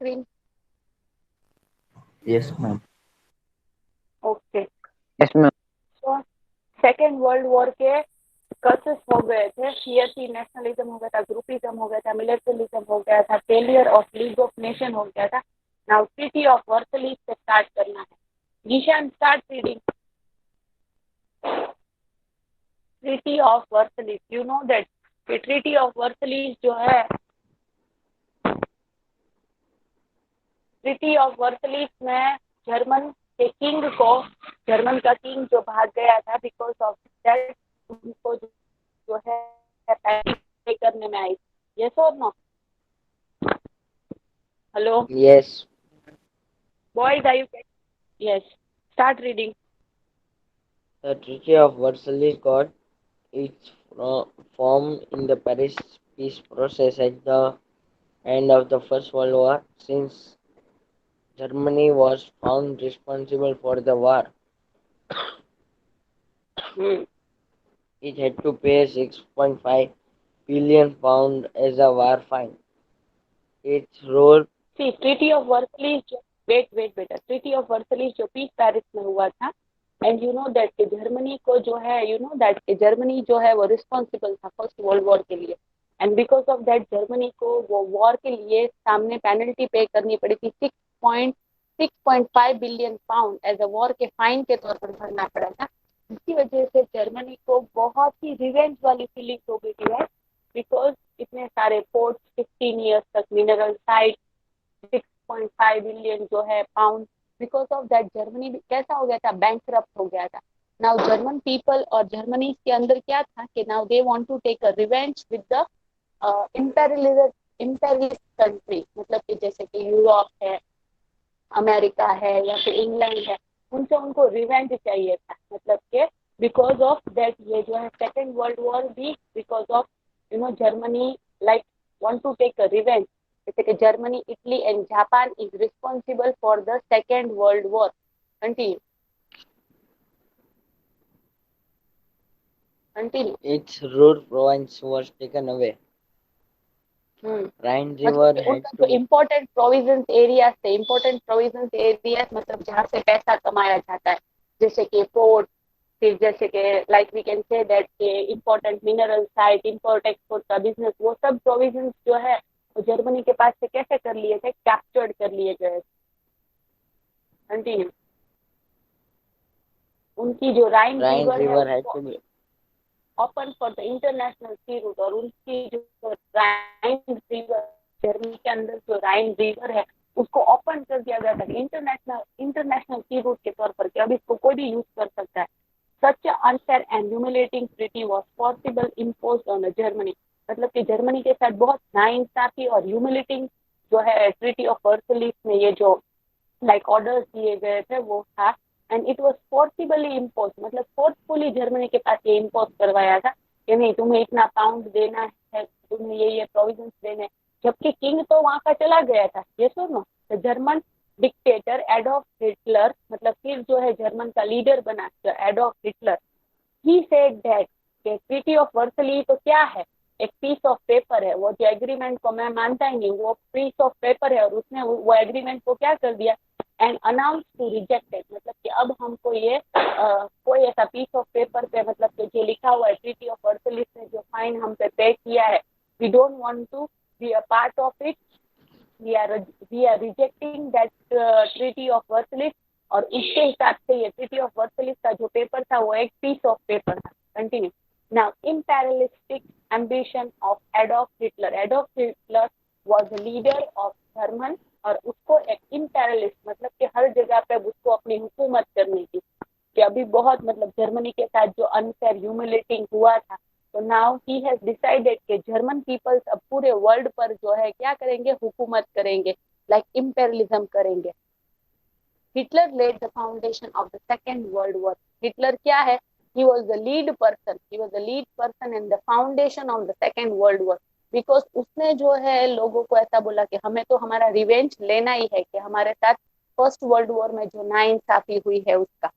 screen? Yes, ma'am. Okay. Yes, ma'am. So second world war के curses हो गए थे, फियरसी नेशनलिज्म हो गया था, ग्रुपिज्म हो गया था, मिलिट्रिज्म हो गया था, failure of league of nation हो गया था. नाउ ट्रीटी ऑफ वर्सलिस से स्टार्ट करना है. निशान start reading. Treaty of Versailles, you know that treaty of Versailles जो है, ट्रीटी ऑफ वर्सलिस में जर्मन के किंग को, जर्मन का किंग जो भाग गया था, बिकॉज ऑफ दैट उनको जो है पे करने में आई. यस और no? Hello Yes. Boys, are you? Yes, start reading. The Treaty of Versailles got its form in the Paris peace process at the end of the First World War. Since Germany was found responsible for the war, it had to pay 6.5 billion pound as a war fine. Its role see treaty of Versailles जो, wait बेटा, treaty of Versailles जो piece Paris में हुआ था, and you know that Germany को जो है, you know that Germany जो है वो रिस्पॉन्सिबल था फर्स्ट वर्ल्ड वॉर के लिए. And because of that Germany को वो वॉर के लिए सामने पेनल्टी पे करनी पड़ी थी. 6.5 billion pound as a war के फाइन के तौर पर भरना पड़ा था. इसकी वजह से जर्मनी को बहुत ही रिवेंज वाली फीलिंग हो गई थी, बिकॉज इतने सारे पोर्ट्स, 15 ईयर्स तक मिनरल साइट, 6.5 बिलियन जो है pound. Because of that Germany भी कैसा हो गया था, बैंकरप्ट हो गया था. नाउ जर्मन पीपल और जर्मनी के अंदर क्या था कि now they want to take a revenge with the imperialist country, मतलब कि जैसे कि यूरोप है, अमेरिका है, या फिर इंग्लैंड है. उनसे उनको रिवेंज चाहिए था, मतलब कि बिकॉज ऑफ दैट ये जो है सेकेंड वर्ल्ड वॉर भी because of Germany like want to take a revenge. जैसे कि Germany, Italy and Japan is responsible for the second world war. Continue. Continue. its Ruhr province was taken away. Rhine मतलब River कि had उनका जो to important provisions areas थे, important provisions areas मतलब जहाँ से पैसा कमाया जाता है, जैसे कि पोर्ट, फिर जैसे कि like we can say that के important mineral site, import export का बिजनेस, वो सब प्रोविजंस जो है वो जर्मनी के पास से कैसे कर लिए थे, कैप्चर्ड कर लिए गए. कंटिन्यू. उनकी जो राइन Rhine रिवर है River had उसको to be open for the international sea route, और उनकी जो राइन रिवर, जर्मनी के अंदर जो राइन रिवर है उसको ओपन कर दिया गया था इंटरनेशनल इंटरनेशनल सी रूट के तौर पर, कि अब इसको कोई भी यूज कर सकता है. Such unfair and humiliating treaty was possible imposed on Germany. मतलब कि जर्मनी के साथ बहुत नाइंसाफी और ह्यूमिलेटिंग जो है ट्रीटी ऑफ वर्सलिस में ये जो लाइक ऑर्डर्स दिए गए थे वो था. And it was forcibly impose, मतलब फोर्सफुली जर्मनी के पास ये इम्पोज करवाया था कि नहीं, तुम्हें इतना पाउंड देना है, तुम्हें ये प्रोविजंस देने. जबकि किंग तो वहां का चला गया था. ये सुनो, the German dictator Adolf Hitler, मतलब फिर जो है जर्मन का लीडर बना Adolf Hitler, he said that कि ट्रीटी ऑफ वर्सली तो क्या है, एक पीस ऑफ पेपर है. वो जो एग्रीमेंट को मैं मानता ही नहीं, वो पीस ऑफ पेपर है, और उसने वो एग्रीमेंट को क्या कर दिया, एंड अनाउंस टू रिजेक्टेड, मतलब कि अब हमको ये कोई ऐसा पीस ऑफ पेपर पे, मतलब कि जो लिखा हुआ है ट्रीटी ऑफ वर्सलिस ने जो फाइन हम पे किया है, we don't want to be a part of it, we are rejecting that treaty of Versailles. और उसके हिसाब से ये ट्रीटी ऑफ वर्सलिस का जो पेपर था वो एक पीस ऑफ पेपर था. Continue. Now imperialistic ambition of Adolf Hitler. Adolf Hitler was the leader of German, और उसको एक imperialist, मतलब कि हर जगह पे उसको अपनी हुकूमत करनी थी, कि अभी बहुत मतलब जर्मनी के साथ जो अनफेयर ह्यूमिलेटिंग हुआ था, तो नाउ ही हैज डिसाइडेड कि जर्मन पीपल्स अब पूरे वर्ल्ड पर जो है क्या करेंगे, हुकूमत करेंगे, लाइक imperialism करेंगे. Hitler laid the foundation of the second world war. Hitler क्या है, he was the lead person, he was the lead person in the foundation of the second world war, because उसने जो है लोगों को ऐसा बोला कि हमें तो हमारा रिवेंज लेना ही है, कि हमारे साथ फर्स्ट वर्ल्ड वॉर में जो नाइंसाफी हुई है उसका.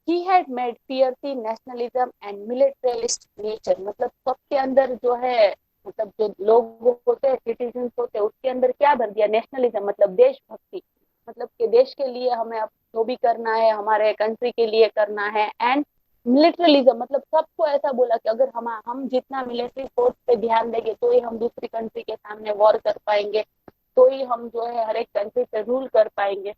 he had made fierce nationalism and militarist nature, मतलब सबके अंदर जो है मतलब जो लोग होते हैं, सिटीजन होते हैं, उसके अंदर क्या भर दिया, नेशनलिज्म मतलब देशभक्ति, मतलब कि देश के लिए हमें अब जो भी करना है हमारे कंट्री के लिए करना है। एंड मिलिट्रलिज्म मतलब सबको ऐसा बोला कि अगर हम जितना मिलिट्री फोर्स पे ध्यान देंगे तो ही हम दूसरी कंट्री के सामने वॉर कर पाएंगे, तो ही हम जो है हर एक कंट्री पे रूल कर पाएंगे।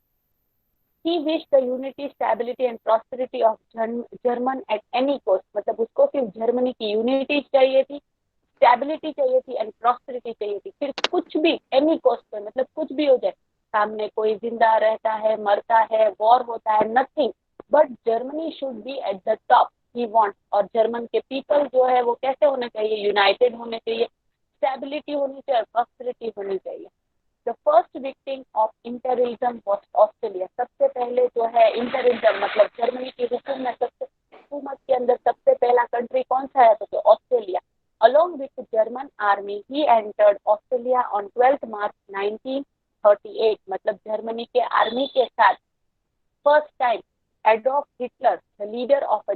He wish the unity stability and prosperity of German at any cost, मतलब उसको सिर्फ जर्मनी की यूनिटी चाहिए थी, स्टेबिलिटी चाहिए थी एंड प्रॉस्पेरिटी चाहिए थी, फिर कुछ भी एनी कॉस्ट पे, मतलब कुछ भी हो जाए, सामने कोई जिंदा रहता है, मरता है, वॉर होता है, nothing, but Germany should be at the top he want. और जर्मन के पीपल जो है वो कैसे होने चाहिए, यूनाइटेड होने चाहिए, स्टेबिलिटी होनी चाहिए, प्रॉस्पेरिटी होनी चाहिए। द फर्स्ट विक्टिम ऑफ इंटरिज्म वॉज ऑस्ट्रेलिया, सबसे पहले जो है इंटरिज्म मतलब जर्मनी की हुकूमत के अंदर सबसे पहला कंट्री कौन सा है, तो Australia. Along with the German army, he entered Australia on 12th March 1938, मतलब जर्मनी के आर्मी के साथ first time Adolf Hitler, the leader of a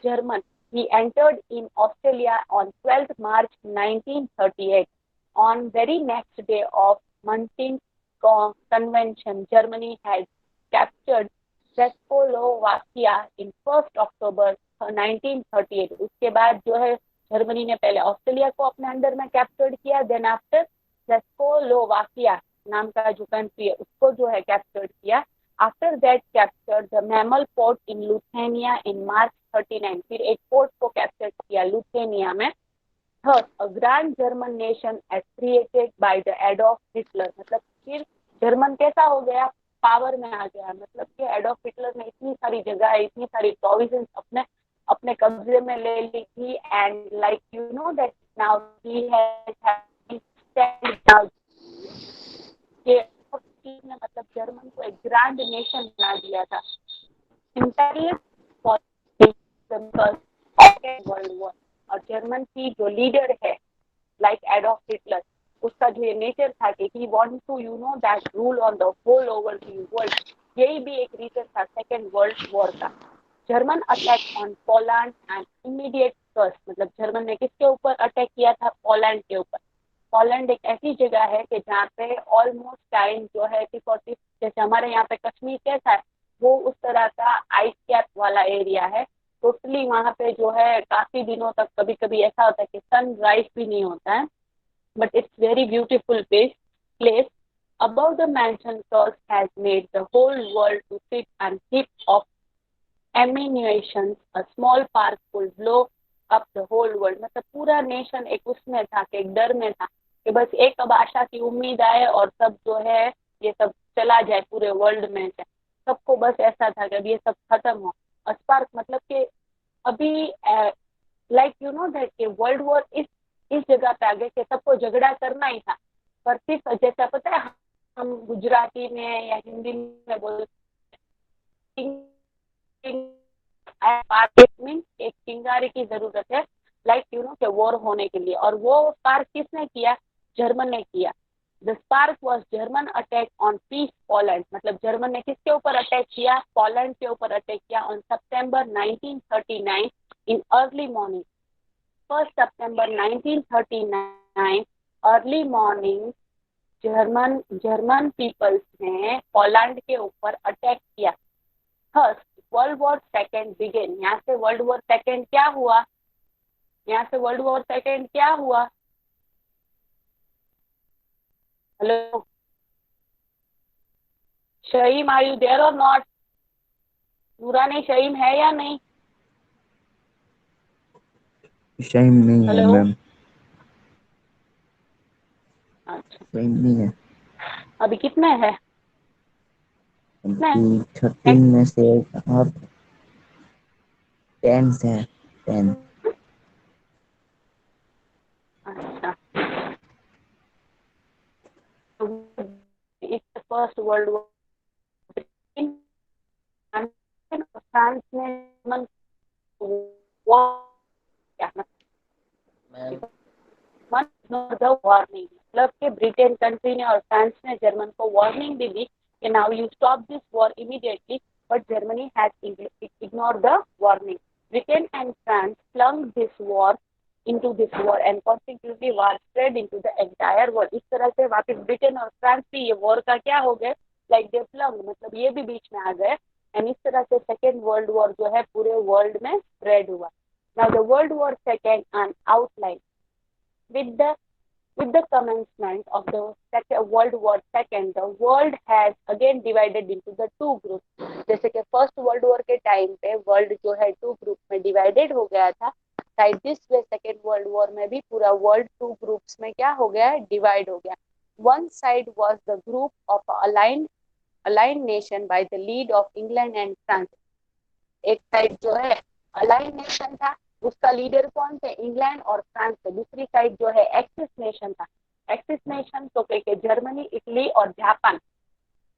German, he entered in Australia on 12th March 1938. On very next day of Munich Convention, Germany had captured Czechoslovakia in 1st October 1938. उसके बाद जो है Germany ने पहले Australia को अपने under में capture किया, देन आफ्टर चेकोस्लोवाकिया नाम का जो कंट्री है उसको जो है कैप्चर किया। After that captured the Mammal Port in Lithuania in March 39, फिर एक पोर्ट को कैप्चर किया लुथेनिया में। Third, a grand German nation as created by the Adolf Hitler, मतलब फिर जर्मन कैसा हो गया, पावर में आ गया, मतलब कि एडोल्फ हिटलर ने इतनी सारी जगह, इतनी सारी प्रोविजन अपने अपने कब्जे में ले ली थी। And like you know that now he has ने मतलब जर्मन को एक ग्रैंड नेशन बना दिया था। वर्ल्ड वॉर, और जर्मन की जो लीडर है लाइक एडोल्फ हिटलर, उसका जो ये नेचर था कि he want to you know that rule on the whole over the world, यही भी एक रीजन था सेकेंड वर्ल्ड वॉर का। German attack on Poland and immediate cause, मतलब जर्मन ने किसके ऊपर अटैक किया था, पोलैंड के ऊपर। पोलैंड एक ऐसी जगह है कि जहाँ पे ऑलमोस्ट टाइम जो है 40, जैसे हमारे यहाँ पे कश्मीर कैसा है, वो उस तरह का आइस कैप वाला एरिया है। टोटली वहाँ पे जो है काफी दिनों तक कभी कभी ऐसा होता है कि सनराइज भी नहीं होता है, but it's very beautiful place. Above the mansion curse has made the whole world to sit and heap of ammunition. A small park will blow up the whole world. मतलब पूरा नेशन एक उसमें था कि एक डर में था कि बस एक अब आशा की उम्मीद आए और सब जो है ये सब चला जाए पूरे वर्ल्ड में से। सबको बस ऐसा था कि अब ये सब खत्म हो। स्पार्क मतलब कि अभी like you know that world war इस जगह पे आ गए कि सबको झगड़ा करना ही था। पर सिर्फ जैसा पता है हम गुजराती में या हिंदी में बोलते मीन एक चिंगारी की जरूरत है, लाइक यू नो के वॉर होने के लिए। और वो स्पार्क किसने किया, जर्मन ने किया। The spark was German attack on peace Poland, मतलब जर्मन ने किसके ऊपर अटैक किया, पोलैंड के ऊपर अटैक किया ऑन सितंबर 1939 इन अर्ली मॉर्निंग। 1 सितंबर 1939 early morning German German peoples ने पोलैंड के ऊपर अटैक किया। First world war second began, यहाँ से वर्ल्ड वॉर सेकेंड क्या हुआ, यहाँ से वर्ल्ड वॉर सेकेंड क्या हुआ, हेलो शहीम, आर यू देयर और नॉट? नूरानी शहीम है या नहीं? शाइम नहीं है हेलो, मैम, अच्छा शाइम नहीं है। अभी कितने हैं, कितने अभी 13 हैं? में से और 10 है, 10। अच्छा, it's first world war. France ने मैम वार्निंग, मतलब कि ब्रिटेन कंट्री ने और फ्रांस ने जर्मन को वार्निंग भी दी कि now you stop this war immediately, but Germany has ignored the warning. Britain and France flung this war into this war and consequently war spread into the entire world। इस तरह से वापस Britain और France भी ये war का क्या हो गए, लाइक दे प्लंग, मतलब ये भी बीच में आ गए एंड इस तरह से सेकेंड वर्ल्ड वॉर जो है पूरे वर्ल्ड में स्प्रेड हुआ। Now the world war second and outline with the commencement of the World War II, the world has again divided into the two groups। जैसे कि फर्स्ट वर्ल्ड वॉर के time पे world जो है to group में divided हो गया था, like this way second world war में भी पूरा वर्ल्ड टू ग्रुप्स में क्या हो गया है, डिवाइड हो गया। One side was the group of aligned nation by the lead of England and France. एक साइड जो है अलाइंड नेशन था, उसका लीडर कौन थे, इंग्लैंड और फ्रांस थे। दूसरी साइड जो है एक्सिस नेशन था। एक्सिस नेशन तो कह के जर्मनी, इटली और जापान,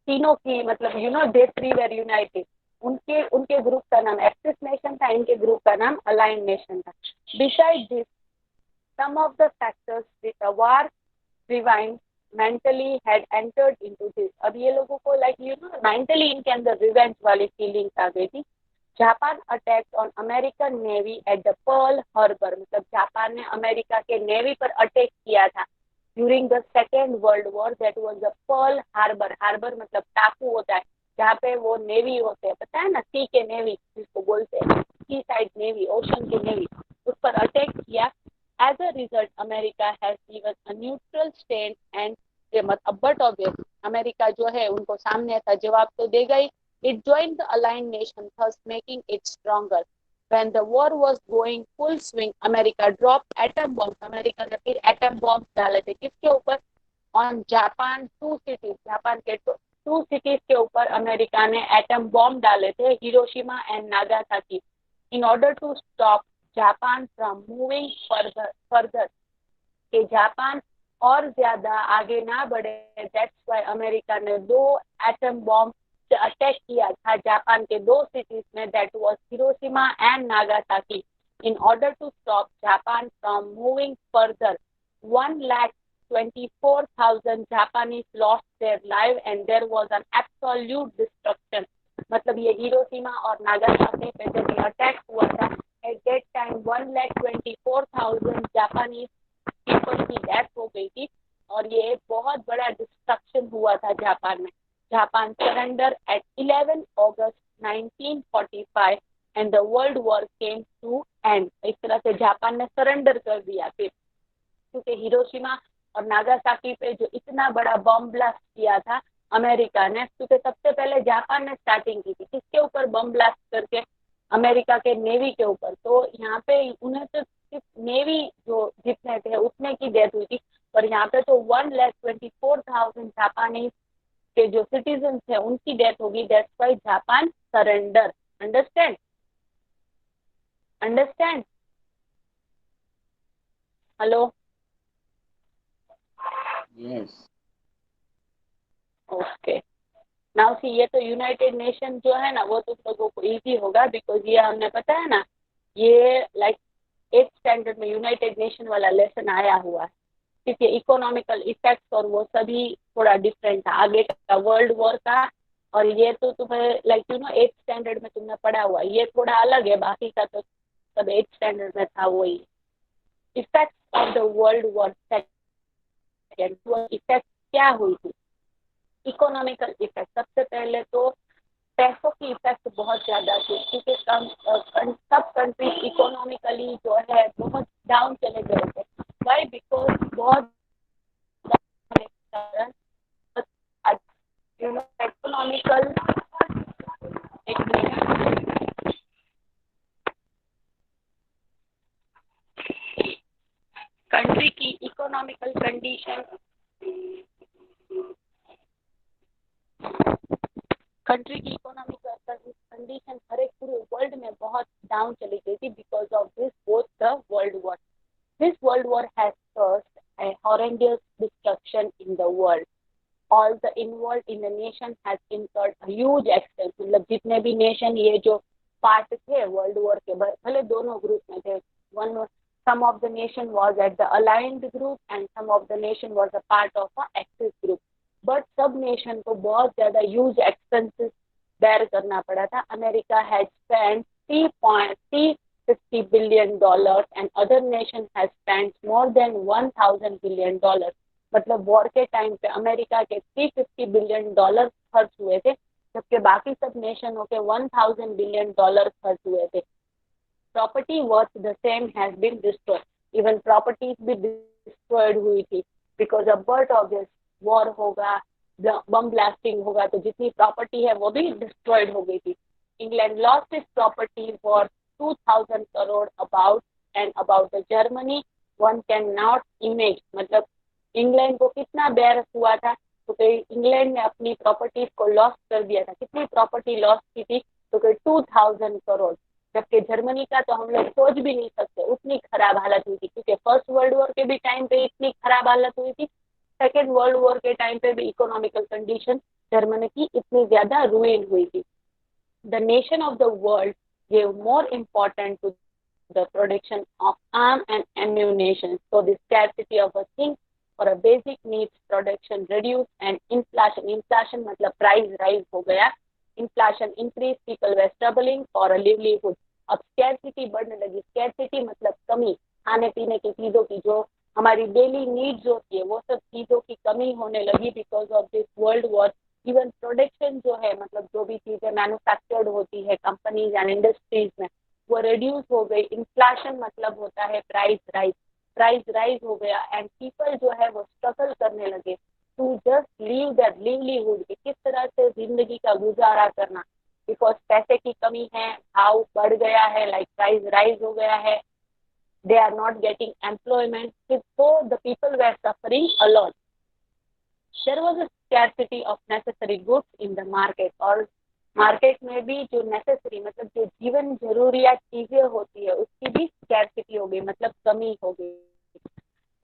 तीनों की मतलब दे थ्री वेर यूनाइटेड। उनके ग्रुप का नाम एक्सिस नेशन था, इनके ग्रुप का नाम अलाइंड नेशन था। Beside this some of the factors with a war rewind mentally had entered into this. अब ये लोगों को मेंटली इनके अंदर रिवेंज वाली फीलिंग्स आ गई थी। Japan attack on American navy at the Pearl Harbor, मतलब जापान ने अमेरिका के नेवी पर अटैक किया था during the second world war, that was the Pearl Harbor. Harbor मतलब टापू होता है जहाँ पे वो नेवी होते हैं, पता है ना, सी के नेवी जिसको बोलते हैं, सी साइड नेवी, ओशन के नेवी, उस पर अटैक किया। As a result America has given a neutral stand and but obvious America जो है उनको सामने ऐसा जवाब तो देगा ही। It joined the aligned nation, thus making it stronger. When the war was going full swing, America dropped atom bombs. America ने फिर एटम बॉम्ब डाले थे किसके ऊपर, on Japan two cities, Japan के टू सिटीज के ऊपर अमेरिका ने एटम बॉम्ब डाले थे, Hiroshima and Nagasaki, in order to stop Japan from moving further, कि जापान और ज्यादा आगे ना बढ़े। दैट्स व्हाई अमेरिका ने 2 एटम बॉम्ब अटैक किया था जापान के 2 सिटीज में, that was Hiroshima and Nagasaki, in order to stop Japan from moving further. 1,24,000 Japanese lost their life and there was an absolute destruction. मतलब ये Hiroshima और Nagasaki पे जब ये अटैक हुआ था, eight that time 1,24,000 Japanese people की death हो गई थी और ये बहुत बड़ा डिस्ट्रक्शन हुआ था जापान में। जापान सरेंडर एट 11 अगस्त 1945 and the world war came to end. इस तरह से जापान ने सरेंडर कर दिया फिर, क्योंकि हिरोशिमा और नागासाकी पे जो इतना बड़ा बम ब्लास्ट किया था अमेरिका ने, क्योंकि सबसे पहले जापान ने स्टार्टिंग की थी किसके ऊपर, बम ब्लास्ट करके, अमेरिका के नेवी के ऊपर। तो यहाँ पे उन्हें तो सिर्फ नेवी जो जितने थे उतने की डेथ हुई थी, पर यहाँ पे तो 1,24,000 जापानी के जो सिटीजन थे उनकी डेथ होगी। That's why Japan surrender. Understand? Hello? Yes. Okay, now see, ये तो यूनाइटेड नेशन जो है ना वो तो लोगों को इजी होगा, बिकॉज ये हमने पता है ना, ये लाइक 8th स्टैंडर्ड में यूनाइटेड नेशन वाला लेसन आया हुआ है, क्योंकि इकोनॉमिकल इफेक्ट्स और वो सभी थोड़ा डिफरेंट था आगे का वर्ल्ड वॉर का। और ये तो तुम्हें लाइक 8th स्टैंडर्ड में तुमने पढ़ा हुआ, ये थोड़ा अलग है, बाकी का तो सब 8th स्टैंडर्ड में था वही। Effects of the world war second, effect क्या हुई थी, इकोनॉमिकल इफेक्ट। सबसे पहले तो पैसों की इफेक्ट बहुत ज्यादा थी, क्योंकि सब कंट्री इकोनॉमिकली जो है बहुत डाउन चले गए थे। वाई? बिकॉज बहुत इकोनॉमिकल, एक मिनट, कंट्री की इकोनॉमिकल कंडीशन, हर एक पूरे वर्ल्ड में बहुत डाउन चली गई थी because of this both the world war. This world war has caused a horrendous destruction in the world. All the involved in the nation has incurred a huge expense। मतलब जितने भी nation ये जो part थे world war के, भले दोनों group में थे, some of the nation was at the aligned group and some of the nation was a part of a axis group, but सब नेशन को बहुत ज्यादा ह्यूज एक्सपेंसेस बेयर करना पड़ा था। America had spend $50 billion and other nation has spent more than $1,000 billion. मतलब war के time पे अमेरिका के $350 बिलियन खर्च हुए थे, जबकि बाकी सब नेशनों के $1,000 बिलियन खर्च हुए थे. Property worth the same has been destroyed. Even properties भी डिस्ट्रॉयड हुई थी because of but obvious war होगा, बम ब्लास्टिंग होगा, तो जितनी प्रॉपर्टी है वो भी डिस्ट्रॉयड हो गई थी. England lost its property for 2000 crore about and about the Germany one can not image. मतलब इंग्लैंड को कितना बेर हुआ था, तो कहीं इंग्लैंड ने अपनी प्रॉपर्टीज को लॉस कर दिया था. कितनी प्रॉपर्टी लॉस की थी, तो कहीं 2000 करोड़. जबकि जर्मनी का तो हम लोग सोच भी नहीं सकते, उतनी खराब हालत हुई थी, क्योंकि फर्स्ट वर्ल्ड वॉर के भी टाइम पे इतनी खराब हालत हुई थी, सेकेंड वर्ल्ड वॉर के टाइम पे भी इकोनॉमिकल कंडीशन जर्मनी की इतनी ज्यादा रुइन हुई थी. The nation of the world gave more importance to the production of arm and ammunition. So the scarcity of a thing for a basic needs production reduced and inflation. Inflation मतलब price rise हो गया. Inflation increase, people were struggling for a livelihood. अब scarcity बढ़ने लगी. Scarcity मतलब कमी, खाने पीने की चीजों की, जो हमारी डेली नीड्स होती है वो सब चीजों की कमी होने लगी because of this world war. Even production जो है, मतलब जो भी चीजें मैन्युफैक्चर्ड होती है कंपनीज एंड इंडस्ट्रीज में, वो रिड्यूस हो गई. इन्फ्लेशन मतलब होता है प्राइस राइज. प्राइस राइज हो गया एंड पीपल जो है वो स्ट्रगल करने लगे to just leave that livelihood, किस तरह से जिंदगी का गुजारा करना, बिकॉज पैसे की कमी है, भाव बढ़ गया है, लाइक प्राइस राइज हो गया है, they are not getting employment, so the people were suffering a lot. There was a scarcity of necessary goods in the market, और मार्केट में भी जो नेसेसरी मतलब जो जीवन जरूरियात चीजें होती है उसकी भी स्कैर्सिटी हो गई, मतलब कमी हो गई.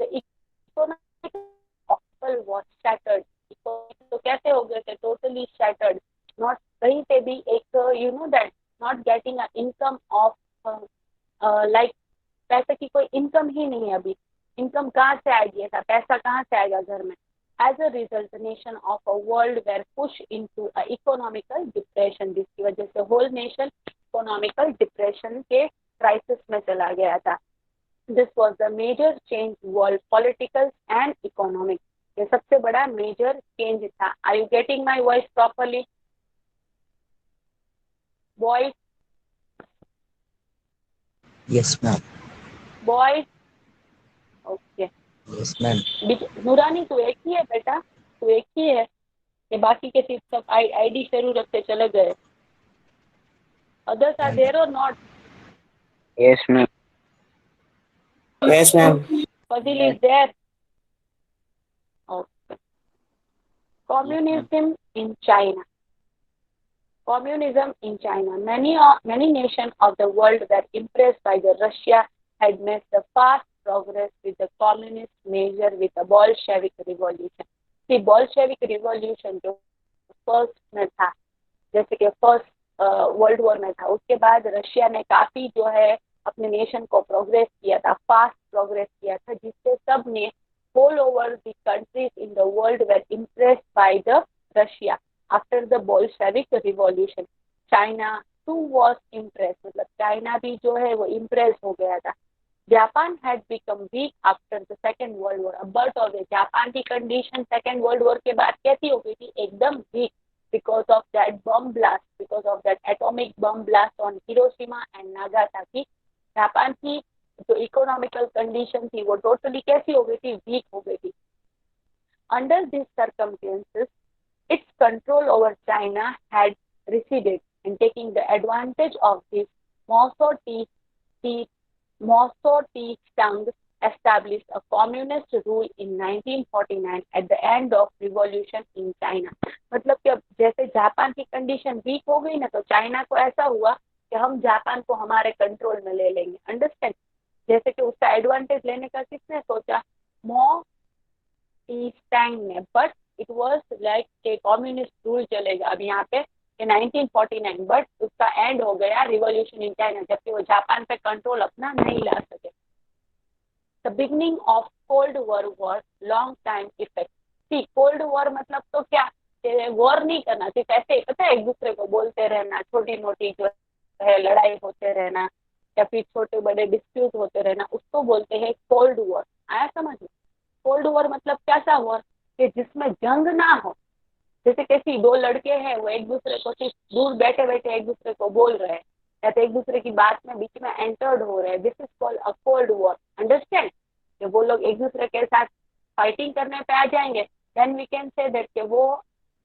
तो इकोनॉमिक वॉज शैटर्ड. तो कैसे हो गए थे, टोटली शैटर्ड. नॉट कहीं पे भी एक you know that not getting a income of like पैसे की कोई इनकम ही नहीं है. अभी इनकम कहाँ से आएगी, ऐसा पैसा कहाँ से आएगा घर में. As a result, the nation of a world were pushed into a economical depression. जिसकी वजह से whole nation economical depression के crisis में चला गया था. This was the major change world political and economic. ये सबसे बड़ा major change था. Are you getting my voice properly? Boys? Yes, ma'am. Boys? Okay. Yes, ma'am. नूरानी तू एक ही है बेटा, तू एक ही है, ये बाकी के चीज सब आईडी शुरू रखते चले गए. Others are there or not? Yes, ma'am. Yes, ma'am. Fazil is there. Okay. Communism in China. Communism in China. Many nations of the world were impressed by the Russia had made the fast progress with the communist measure with the Bolshevik revolution. The Bolshevik revolution जो first में था, जैसे कि first world war में था, उसके बाद Russia ने काफी जो है अपने नेशन को प्रोग्रेस किया था, फास्ट प्रोग्रेस किया था, जिससे सब ने all over the countries in the world were impressed by the Russia after the Bolshevik revolution. China too was impressed, मतलब चाइना भी जो है वो इम्प्रेस हो गया था. Japan had become weak after the second world war. अब but हो गए, जापान की कंडीशन सेकेंड वर्ल्ड वॉर के बाद कैसी हो गई थी, एकदम week, because of that bomb blast, because of that atomic bomb blast on Hiroshima and Nagasaki. Japan की जो इकोनॉमिकल कंडीशन थी वो टोटली कैसी हो गई थी, वीक हो गई थी. Under these circumstances, its control over China had receded, and taking the advantage of this, Mao Zedong established a communist rule in 1949 at the end of revolution in China. मतलब कि अब जैसे जापान की condition week हो गई ना, तो China को ऐसा हुआ कि हम जापान को हमारे कंट्रोल में ले लेंगे. अंडरस्टैंड? जैसे कि उसका एडवांटेज लेने का किसने सोचा, मो ईस्टैंग ने. बट इट वाज लाइक के कम्युनिस्ट रूल चलेगा अब यहाँ पे 1949, बट उसका एंड हो गया रिवॉल्यूशन इन चाइना, जबकि वो जापान पे कंट्रोल अपना नहीं ला सके. The beginning of cold war war long time effect. See cold war मतलब तो क्या, वॉर नहीं करना, सिर्फ ऐसे पता है एक दूसरे को बोलते रहना, छोटी मोटी जो है लड़ाई होते रहना, या फिर छोटे बड़े डिस्प्यूट होते रहना, उसको बोलते हैं कोल्ड वॉर। आया समझ में? कोल्ड वॉर मतलब कैसा वॉर कि जिसमें जंग ना हो। जैसे कैसी दो लड़के हैं, वो एक दूसरे को सिर्फ दूर बैठे बैठे एक दूसरे को बोल रहे हैं, या तो एक दूसरे की बात में बीच में एंटर्ड हो रहे हैं, this is called a cold war. Understand? कि वो लोग एक दूसरे के साथ फाइटिंग करने पे आ जाएंगे, then we can say that कि वो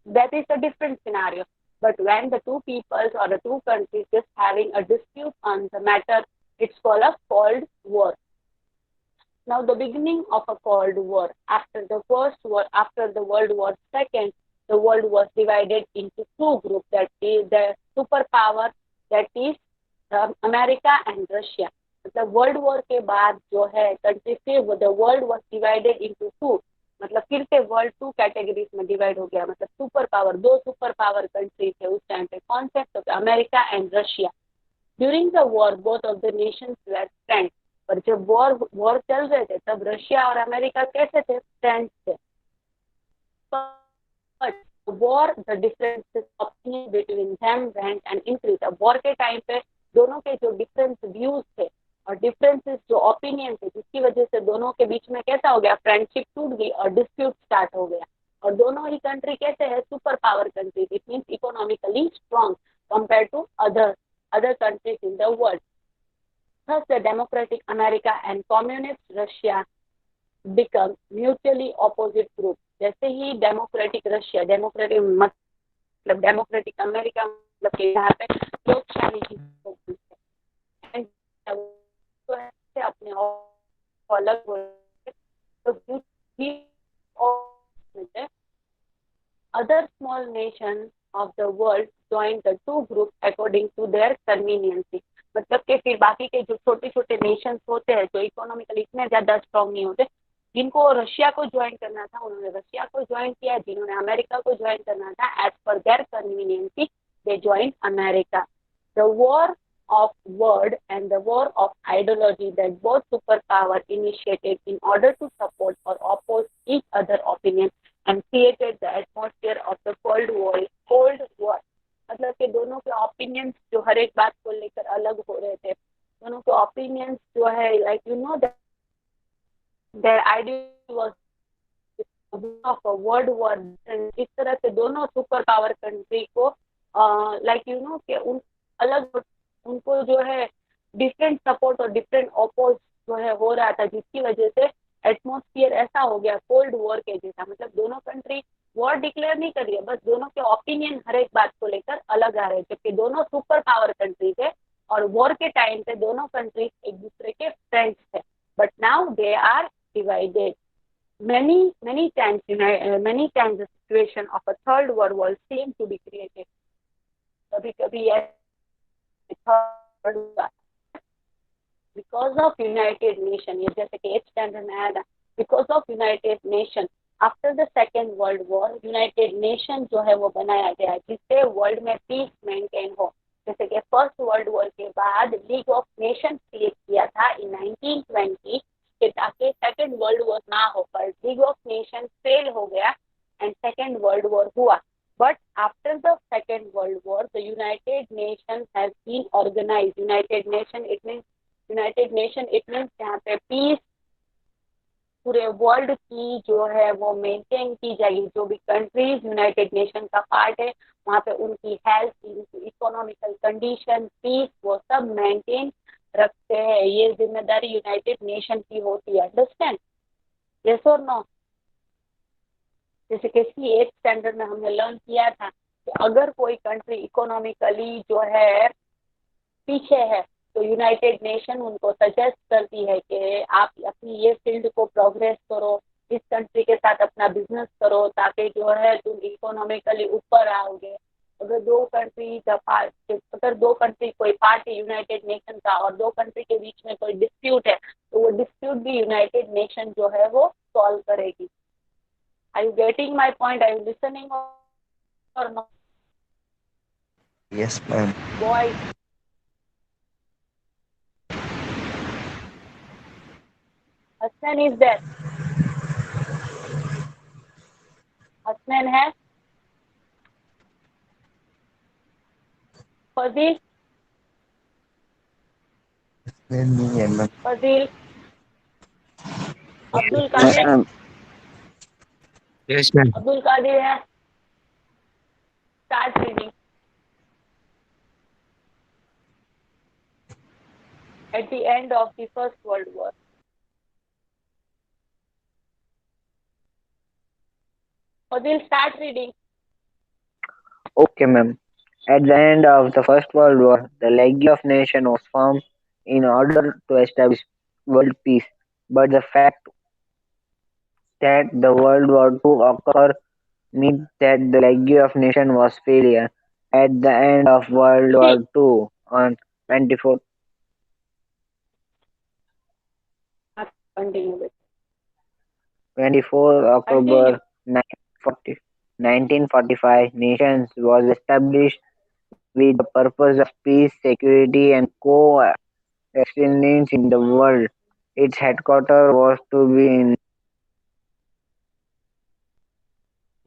that is a different scenario. But when the two peoples or the two countries just having a dispute on the matter, it's called a cold war. Now, the beginning of a Cold War. After the First War, after the World War II, the world was divided into two groups. That is the superpower, that is America and Russia. मतलब world war के बाद जो है country फिर the world was divided into two, मतलब फिर से world two categories में डिवाइड हो गया। मतलब सुपर पावर, दो सुपर पावर कंट्री थे उस टाइम पे, concept of America and Russia. During the war both of the Nations were friends. पर जब वॉर चल रहे थे तब रशिया और अमेरिका कैसे थे? फ्रेंड्स थे। But war, the differences opinion between them went and increased। अब वॉर के टाइम पे दोनों के जो डिफरेंस व्यूज थे और डिफरेंसेस जो ओपिनियन थे, जिसकी वजह से दोनों के बीच में कैसा हो गया? फ्रेंडशिप टूट गई और डिस्प्यूट स्टार्ट हो गया। और दोनों ही कंट्री कैसे है? Super power country, it means economically strong compare to other countries in the world. Thus, the democratic America and communist Russia become mutually opposite group। जैसे ही डेमोक्रेटिक रशिया, डेमोक्रेटिक मतलब democratic America मतलब कि यहाँ पे लोकशाही की तो ऐसे अपने अलग तो other small nations of the world joined the two groups according to their convenience। मतलब कि फिर बाकी के जो छोटे छोटे नेशंस होते हैं जो इकोनॉमिकली इतने ज्यादा स्ट्रॉन्ग नहीं होते, जिनको रशिया को ज्वाइन करना था उन्होंने रशिया को ज्वाइन किया, जिन्होंने अमेरिका को ज्वाइन करना था as per their convenience they join America. The war of word and the war of ideology that both superpower initiated in order to support or oppose each other opinion and created the atmosphere of the Cold War। Cold War मतलब कि दोनों के opinions जो हर एक बात को लेकर अलग हो रहे थे, दोनों के ओपिनियंस जो है like you know that their idea was of a world war। इस तरह से दोनों सुपर पावर कंट्री को लाइक यू नो कि उन अलग उनको जो है डिफरेंट सपोर्ट और डिफरेंट अपोज जो है हो रहा था, जिसकी वजह से एटमोस्फियर ऐसा हो गया कोल्ड वॉर के जैसा। मतलब दोनों कंट्री वॉर डिक्लेयर नहीं कर रही है, बस दोनों के ओपिनियन हर एक बात को लेकर अलग आ रहे हैं, जबकि दोनों सुपर पावर कंट्री थे और वॉर के टाइम पे दोनों कंट्रीज एक दूसरे के फ्रेंड्स थे। But now they are divided। Many times the situation of a third world war seem to be created। कभी कभी because of United Nation, ये जैसे कि 8th स्टैंडर्ड में आया था, because of United Nation after the Second World War, United Nation जो है वो बनाया गया जिससे वर्ल्ड में पीस मेंटेन हो। जैसे कि फर्स्ट वर्ल्ड वॉर के बाद लीग ऑफ नेशन क्रिएट किया था इन 1920 ताकि सेकेंड वर्ल्ड वॉर ना हो, पर लीग ऑफ नेशन फेल हो गया एंड सेकेंड वर्ल्ड वॉर हुआ। But after the Second World War, the United Nations has been organized। United Nation it means यहाँ पे पीस पूरे वर्ल्ड की जो है वो मेंटेन की जाएगी। जो भी कंट्रीज यूनाइटेड नेशन का पार्ट है वहाँ पे उनकी हेल्थ, उनकी इकोनॉमिकल कंडीशन, पीस वो सब मेंटेन रखते हैं। ये जिम्मेदारी यूनाइटेड नेशन की होती है। अंडरस्टैंड? यस और नो? जैसे कि 8th स्टैंडर्ड में हमने लर्न किया था कि अगर कोई कंट्री इकोनॉमिकली जो है पीछे है तो यूनाइटेड नेशन उनको सजेस्ट करती है कि आप अपनी ये फील्ड को प्रोग्रेस करो, इस कंट्री के साथ अपना बिजनेस करो ताकि जो है तुम इकोनॉमिकली ऊपर आओगे। अगर दो कंट्री कोई पार्ट है यूनाइटेड नेशन का और दो कंट्री के बीच में कोई डिस्प्यूट है तो वो डिस्प्यूट भी यूनाइटेड नेशन जो है वो सॉल्व करेगी। Are you getting my point? Are you listening or not? Yes, ma'am. Boys. Hassan is there. Hassan है? Fazil? नहीं है ma'am. Fazil, Abdul Kadir, ma'am yes ma'am. Abdul Kadir है। Start reading. At the end of the First World War. Fazil, start reading. Okay, ma'am. At the end of the First World War, the League of Nations was formed in order to establish world peace. But the fact that the World War II occurred meant that the League of Nations was failure. At the end of World War See, II, on 24 continue with. 24 Continue. October 1945, nations was established with the purpose of peace, security, and coexistence in the world. Its headquarters was to be in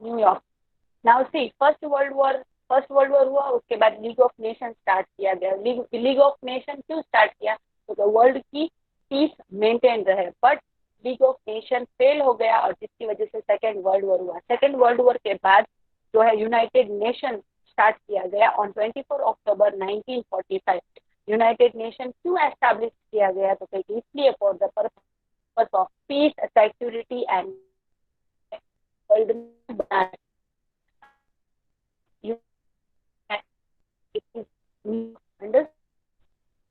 New York. Now see, first world war हुआ, उसके बाद league of nation start किया गया. League of nation क्यों start किया? तो world की peace maintain रहे. But league of nation fail हो गया और जिसकी वजह से सेकेंड वर्ल्ड वॉर हुआ. सेकेंड वर्ल्ड वॉर के बाद जो है यूनाइटेड नेशन स्टार्ट किया गया ऑन 24 अक्टूबर 1945. यूनाइटेड नेशन क्यों एस्टैब्लिश किया गया? तो इसलिए for the purpose of peace, security and world में बनाया.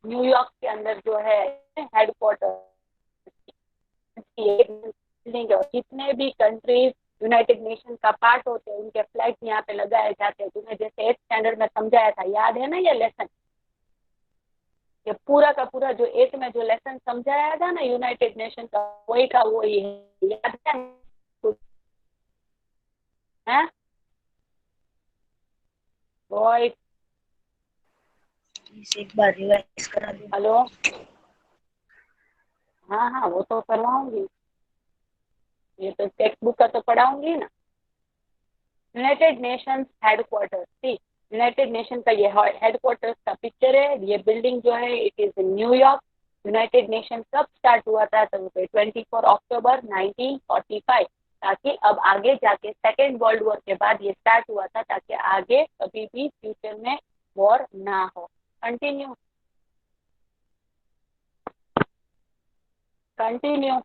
न्यूयॉर्क के अंदर जो है हेडक्वार्टर, जितने भी कंट्रीज यूनाइटेड नेशन का पार्ट होते हैं उनके फ्लैग यहाँ पे लगाए जाते हैं. तुम्हें जैसे 8th स्टैंडर्ड में समझाया था, याद है ना ये लेसन? ये पूरा का पूरा जो 8 में जो लेसन समझाया था ना यूनाइटेड नेशन का, वही का वही है. याद है? वही. एक बार रिवाइज करा दो. हेलो. हाँ हाँ, वो तो करवाऊंगी. ये तो टेक्स्ट बुक का तो पढ़ाऊंगी ना. United Nations headquarter. See, United Nation का ये हेडक्वार्टर्स का पिक्चर है. ये बिल्डिंग जो है it is in New York. United nation कब स्टार्ट हुआ था? तो 24 अक्टूबर 1945. ताकि अब आगे जाके सेकेंड वर्ल्ड वॉर के बाद ये स्टार्ट हुआ था, ताकि आगे कभी भी फ्यूचर में वॉर ना हो. Continue. Continue.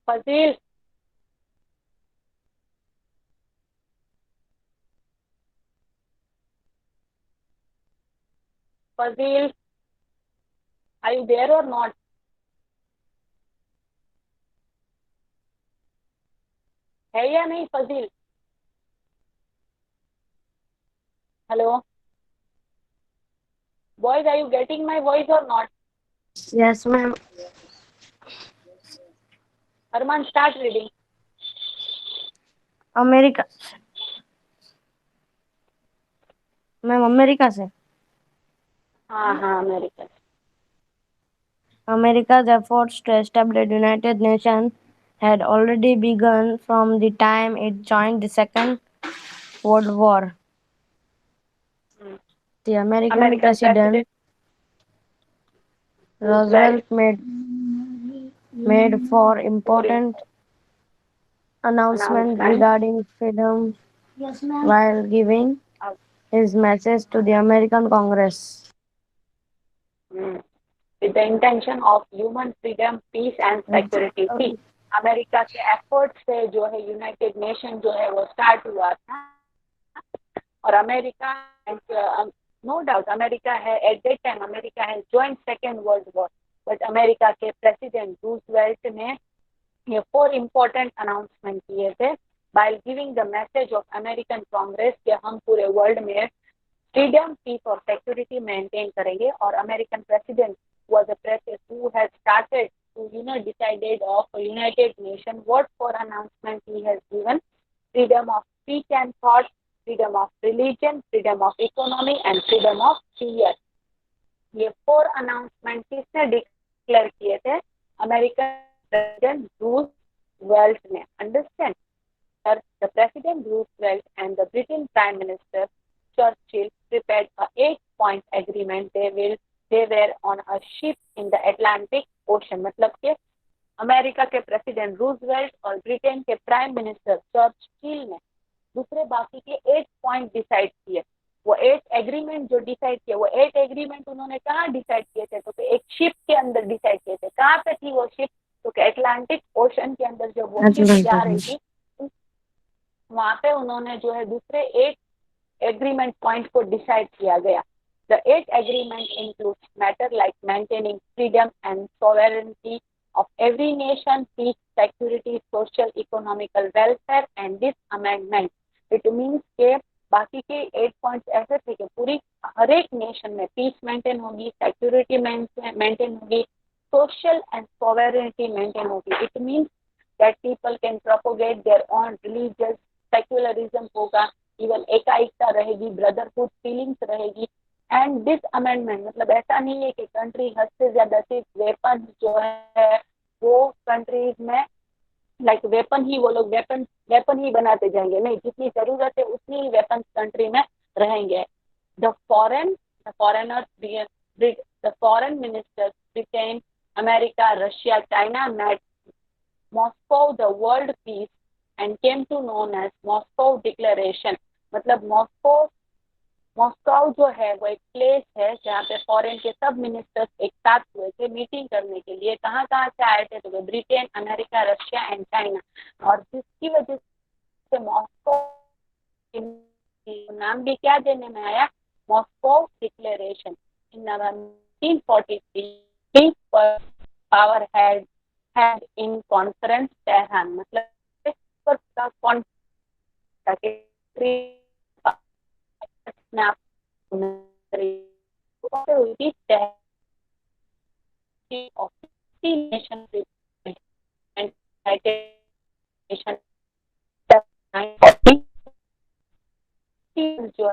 Fazil. Fazil, are you there or not? है या नहीं Fazil? Hello boys, are you getting my voice or not? Yes, ma'am. Arman, start reading. America. Ma'am America से. हाँ हाँ, America. America's efforts to establish United Nations had already begun from the time it joined the Second World War. The American President Roosevelt made four important announcements regarding freedom while giving his message to the American Congress. With the intention of human freedom, peace and security. See, America के effort से जो है United nation जो है वो start हुआ था. और अमेरिका, नो डाउट अमेरिका है एट दैट टाइम, अमेरिका है join second world war. But America के प्रेसिडेंट रूजवेल्ट ने ये 4 इम्पोर्टेंट अनाउंसमेंट किए थे while giving the message of American Congress कि हम पूरे वर्ल्ड में फ्रीडम, पीस और सिक्योरिटी मेंटेन करेंगे. और American president was a president who had started to decided of a United Nation. What 4 announcement he has given? Freedom of speech and thought, freedom of religion, freedom of economy and freedom of fear. ये 4 announcement किसने declare किए थे? American president Roosevelt ने. Understand? The President Roosevelt and the Britain Prime Minister Churchill prepared a 8-point agreement. They were on a ship in the Atlantic Ocean. मतलब कि America के president Roosevelt और Britain के prime minister Churchill ने दूसरे बाकी के 8 पॉइंट डिसाइड किए। वो 8 एग्रीमेंट जो डिसाइड किए, वो 8 एग्रीमेंट उन्होंने कहाँ डिसाइड किए थे? तो एक शिप के अंदर डिसाइड किए थे। कहाँ पे थी वो शिप? तो अटलांटिक ओशन के अंदर जब वो शिप जा रही थी, वहां पे उन्होंने जो है दूसरे 8 agreement points को decide किया गया। The 8 agreement includes matter like maintaining freedom and sovereignty of every nation, peace, security, social, economical welfare and this amendment. It means के बाकी के 8 points ऐसे थे कि पूरी हर एक नेशन में पीस मेंटेन होगी, सिक्योरिटी मेंटेन होगी, सोशल एंड सॉवरेनिटी मेंटेन होगी। It means that people can propagate their own religious, secularism होगा, इवन एकाएकता रहेगी, ब्रदरहुड फीलिंग्स रहेगी। एंड दिस अमेंडमेंट मतलब ऐसा नहीं है कि कंट्री हद से ज्यादा सिर्फ वेपन जो है वो कंट्रीज में लाइक वेपन ही वो लोग वेपन ही बनाते जाएंगे, नहीं, जितनी जरूरत है उतनी ही वेपन कंट्री में रहेंगे। The foreigners the foreign ministers Britain, America, Russia, China met Moscow the world peace and came to known as Moscow Declaration। मतलब मॉस्को जो है वो एक प्लेस है जहाँ पे फॉरेन के सब मिनिस्टर्स एक साथ हुए थे मीटिंग करने के लिए। कहाँ कहाँ से आए थे? तो Britain, America, Russia and China. और जिसकी वजह से मॉस्को नाम भी क्या देने में आया? Moscow declaration. In 1943 power had in conference Tehran। मतलब जो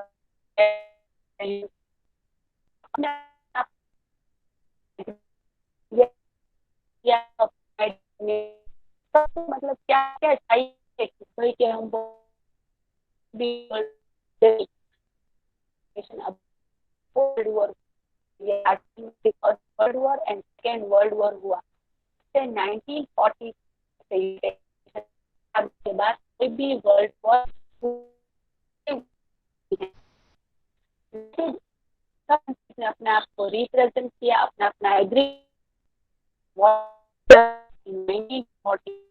मतलब क्या क्या चाहिए भाई कि हम world war and second world war हुआ 1940 के बाद कोई भी वर्ल्ड वॉर ने अपने आप को रिप्रेजेंट किया, अपना अपना agree 1940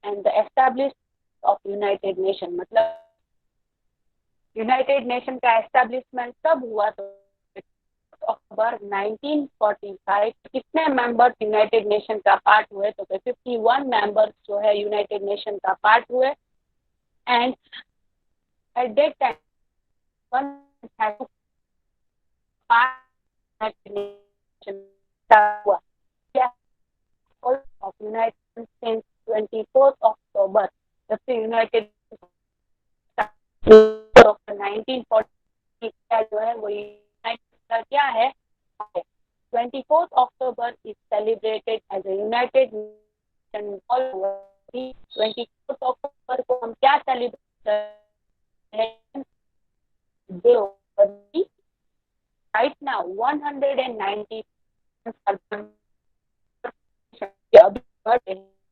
and the establishment of United Nation। मतलब यूनाइटेड नेशन का एस्टेब्लिशमेंट कब हुआ? तो अक्टूबर 1945। कितने मेंबर्स यूनाइटेड नेशन का पार्ट हुए? तो 51 मेंबर्स जो है यूनाइटेड नेशन का पार्ट हुए। एंड एट दैट टाइम हुआ of United States 24th October the United 1940 जो है वो यूनाइटेड क्या है? 24th October is celebrated as a United Nation। 24th October को हम क्या सेलिब्रेट right now 190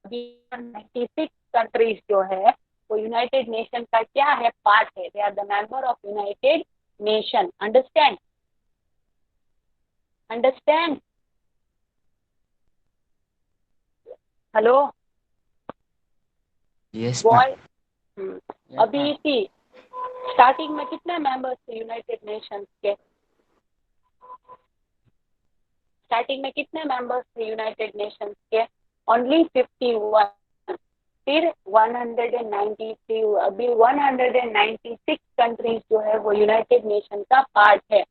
96 कंट्रीज जो है वो यूनाइटेड नेशन का क्या है? पार्ट है। They are the member of United Nation. Understand? Hello Yes, boy. ma'am. अभी थी स्टार्टिंग में कितने मेंबर्स थे यूनाइटेड नेशंस के? स्टार्टिंग में कितने मेंबर्स थे यूनाइटेड नेशंस के? ओनली 51। फिर 193 हुआ। अभी 196 कंट्रीज जो है वो यूनाइटेड नेशन का पार्ट है।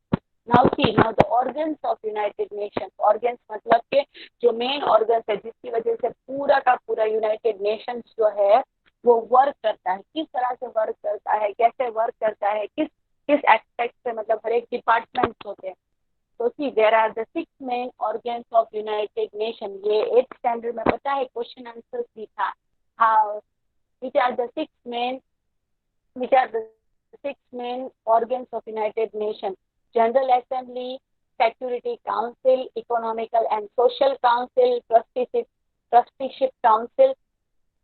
Now the organs of United nation. Organs मतलब के जो मेन ऑर्गन्स है जिसकी वजह से पूरा का पूरा यूनाइटेड नेशंस जो है वो वर्क करता है। किस तरह से वर्क करता है, कैसे वर्क करता है, किस एस्पेक्ट से, मतलब हर एक डिपार्टमेंट्स होते हैं। तो see there are the 6 main organs of United Nation. ये 8th स्टैंडर्ड में पता है क्वेश्चन आंसर भी था। how which are the which are the six main organs of United Nations: General Assembly, Security Council, Economical and Social Council, Trusteeship Council,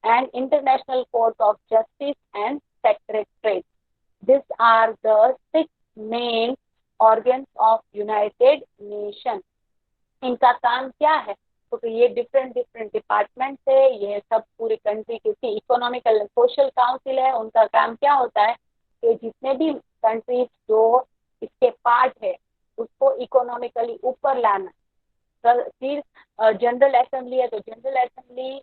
and International Court of Justice and Secretariat. These are the six main organs of United Nations. इनका काम क्या है? तो ये different department है, ये सब पूरी कंट्री की इकोनॉमिकल एंड सोशल काउंसिल है। उनका काम क्या होता है कि जितने भी कंट्रीज जो इसके पार्ट है उसको इकोनॉमिकली ऊपर लाना। फिर जनरल असेंबली है, तो जनरल असेंबली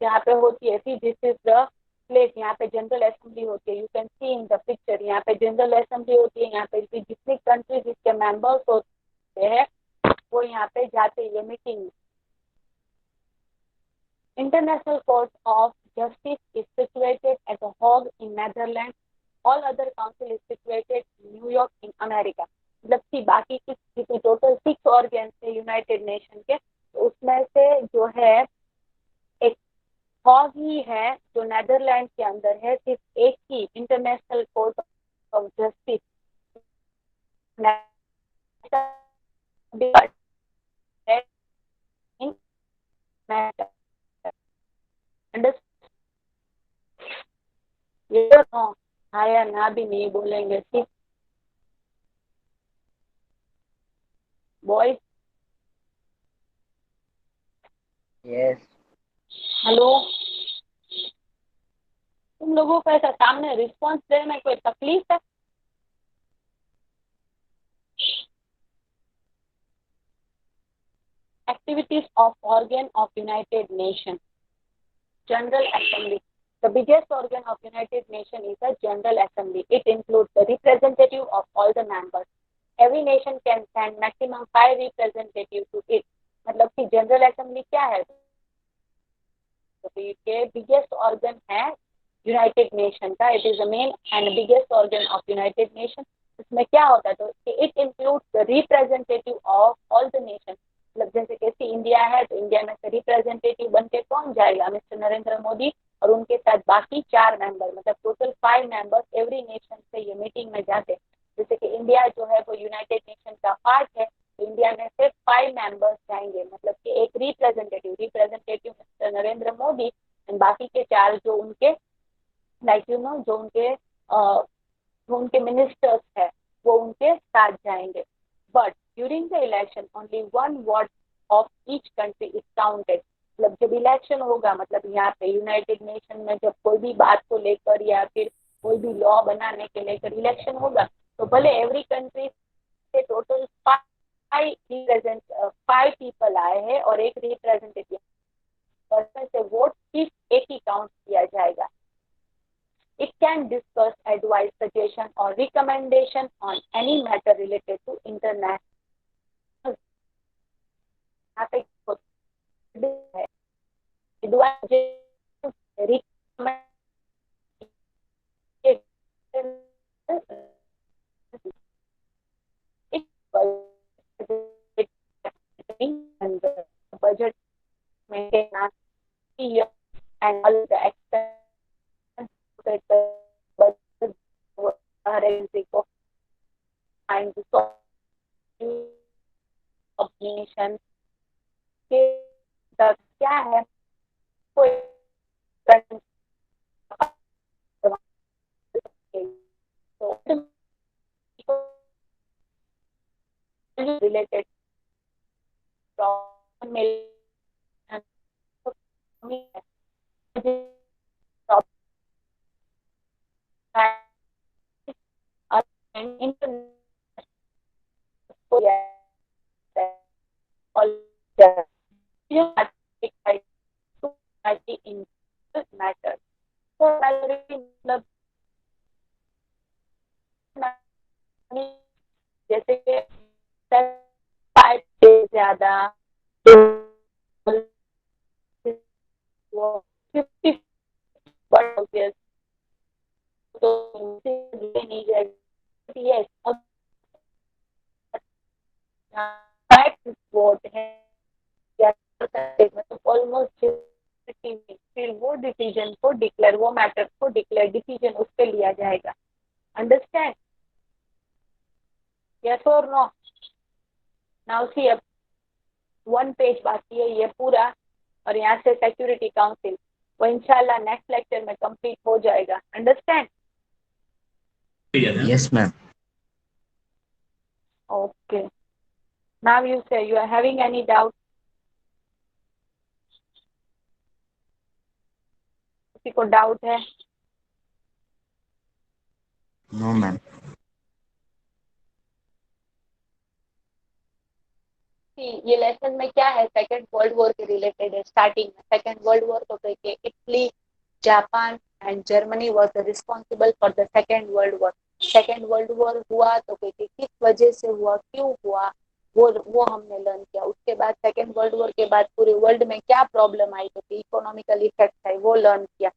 जहाँ पे होती है, फिर दिस इज द प्लेस, यहाँ पे जनरल असेंबली होती है। You can see in the picture, यहाँ पे जनरल असेंबली होती है। यहाँ पे जितने कंट्रीज इसके मेंबर्स होते हैं वो यहाँ पे जाते हैं मीटिंग में। International Court of Justice is situated at The Hague in Netherlands. All other council is situated in New York in America. मतलब कि बाकी की टोटल 6 ऑर्गन है यूनाइटेड नेशन के, तो उसमें से जो है एक हॉग ही है जो नेदरलैंड के अंदर है। सिर्फ एक ही इंटरनेशनल कोर्ट ऑफ जस्टिस ये हाँ या ना भी नहीं बोलेंगे, ठीक? Boys, Yes. हेलो, तुम लोगों को ऐसा सामने रिस्पॉन्स देने में कोई तकलीफ है? Activities of organ of United Nations. General Assembly. The biggest organ of United Nations is the General Assembly. It includes the representative of all the members. Every nation can send maximum 5 representatives to it. मतलब कि general assembly क्या है? तो ये biggest organ है United Nation का। It is the main and biggest organ of United nation. इसमें क्या होता है? तो it includes the representative of all the nation. मतलब जैसे कैसे इंडिया है, तो इंडिया में से रिप्रेजेंटेटिव बन के कौन जाएगा? मिस्टर नरेंद्र मोदी और उनके साथ बाकी 4 मेंबर, मतलब टोटल 5 मेंबर्स एवरी नेशन से ये मीटिंग में जाते। जैसे कि इंडिया जो है वो यूनाइटेड नेशन का पार्ट है, तो इंडिया में से 5 मेंबर्स जाएंगे। मतलब कि एक representative mister Narendra Modi and बाकी के 4 जो उनके जो उनके मिनिस्टर्स है वो उनके साथ जाएंगे। But during the election only 1 vote of each country is counted. मतलब जब इलेक्शन होगा, मतलब यहाँ पे यूनाइटेड नेशन में जब कोई भी बात को लेकर या फिर कोई भी लॉ बनाने के लेकर इलेक्शन होगा, तो भले एवरी कंट्री से टोटल 5 पीपल आए हैं और एक रिप्रेजेंटेटिव, पर्सन से वोट सिर्फ एक ही काउंट किया जाएगा। It can discuss, advise, suggestion or recommendation on any matter related to international. Budget maintenance and all the expense and the nation के क्या है कोई related matter. So मतलब जैसे कि 5 से ज्यादा वो 50 तो नहीं जाएगी। यस, अब 5 वोट है मतलब ऑलमोस्ट फिर वो डिसीजन को डिक्लेयर, वो मैटर को डिक्लेयर, डिसीजन उस पे लिया जाएगा। अंडरस्टैंड? यस और नो? नाउ सी, अब 1 पेज बाकी है ये पूरा, और यहाँ से सिक्योरिटी काउंसिल, वो इंशाल्लाह नेक्स्ट लेक्चर में कंप्लीट हो जाएगा। Understand? Yes, ma'am. Okay, now you say you are having any doubt? किसी को डाउट है? No, ma'am. ये लेसन में क्या है, सेकेंड वर्ल्ड वॉर के रिलेटेड है। स्टार्टिंग में सेकेंड वर्ल्ड वॉर को कहते हैं Italy, Japan and Germany was responsible for the second world war. Second world war हुआ तो कहते किस वजह से हुआ, क्यों हुआ, वो हमने लर्न किया। उसके बाद सेकेंड वर्ल्ड वॉर के बाद पूरे वर्ल्ड में क्या प्रॉब्लम आई, तो इकोनॉमिकल इफेक्ट आई, वो लर्न किया।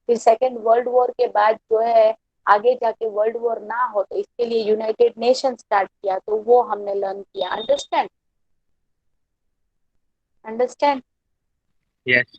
फिर सेकेंड वर्ल्ड वॉर के बाद जो है आगे जाके वर्ल्ड वॉर ना हो तो इसके लिए यूनाइटेड नेशन स्टार्ट किया, तो वो हमने लर्न किया। अंडरस्टैंड? अंडरस्टैंड? Yes.